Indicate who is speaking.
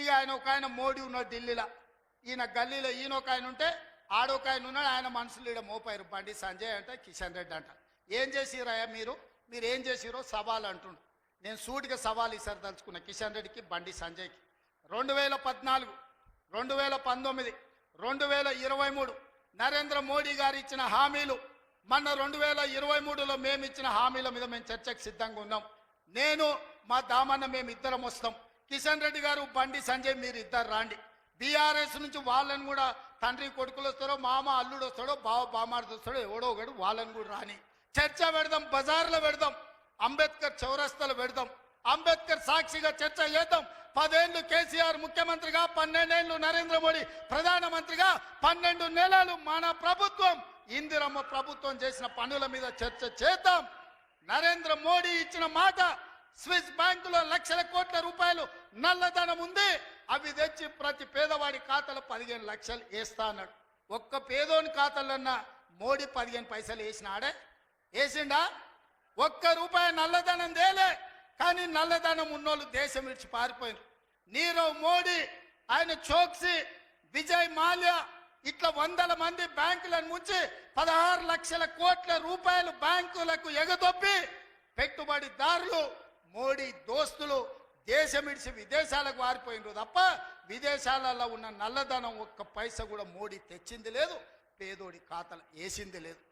Speaker 1: ఇక ఆయన మోడీ ఉన్నాడు ఢిల్లీలో, ఈయన గల్లీలో ఈయన ఒక ఆయన ఉంటే ఆడొక ఆయన ఉన్నాడు, ఆయన మనుషులు ఇక్కడ మోపారు, బండి సంజయ్ అంట కిషన్ రెడ్డి అంట. ఏం చేసిరయ్యా మీరు ఏం చేసిరో సవాల్ అంటుండు. నేను సూటిగా సవాల్ ఇసారి తలుచుకున్నా కిషన్ రెడ్డికి బండి సంజయ్కి. 2014, 2019, 2023 నరేంద్ర మోడీ గారు ఇచ్చిన హామీలు, మొన్న 2023లో మేము ఇచ్చిన హామీల మీద మేము చర్చకు సిద్ధంగా ఉన్నాం. నేను మా దామన్న మేము ఇద్దరం వస్తాం, కిషన్ రెడ్డి గారు బండి సంజయ్ మీరు ఇద్దరు రాండి. బీఆర్ఎస్ నుంచి వాళ్ళని కూడా తండ్రి కొడుకులు వస్తారో, మామ అల్లుడు వస్తాడో, బావ బామార్ది వస్తాడో, ఎవడో ఒకడు వాళ్ళని కూడా రాని, చర్చ పెడదాం, బజార్లో పెడదాం, అంబేద్కర్ చౌరస్తాలో పెడదాం, అంబేద్కర్ సాక్షిగా చర్చ చేద్దాం. 10 ఏళ్ళు కేసీఆర్ ముఖ్యమంత్రిగా, 12 ఏళ్ళు నరేంద్ర మోడీ ప్రధానమంత్రిగా, 12 నెలలు మన ప్రభుత్వం ఇందిరమ్మ ప్రభుత్వం చేసిన పనుల మీద చర్చ చేద్దాం. నరేంద్ర మోడీ ఇచ్చిన మాట, స్విస్ బ్యాంకులో లక్షల కోట్ల రూపాయలు నల్లధనం ఉంది, అవి తెచ్చి ప్రతి పేదవాడి ఖాతాలో 15 లక్షలు వేస్తా అన్నాడు. ఒక్క పేదోని ఖాతాలన్నా మోడీ 15 పైసలు వేసినాడే? వేసిండా? ఒక్క రూపాయి నల్లధనం తేలే. కానీ నల్లధనం ఉన్నోళ్ళు దేశం విడిచి పారిపోయారు. నీరవ్ మోడీ, ఆయన చోక్సీ, విజయ్ మాల్యా ఇట్లా 100 మంది బ్యాంకులను ముంచి 16 లక్షల కోట్ల రూపాయలు బ్యాంకులకు ఎగదొప్పి పెట్టుబడిదారులు, మోడీ దోస్తులు దేశం విడిచి విదేశాలకు పారిపోయినారు తప్ప విదేశాలలో ఉన్న నల్లధనం ఒక్క పైసా కూడా మోడీ తెచ్చింది లేదు, పేదోడి ఖాతాలు వేసింది లేదు.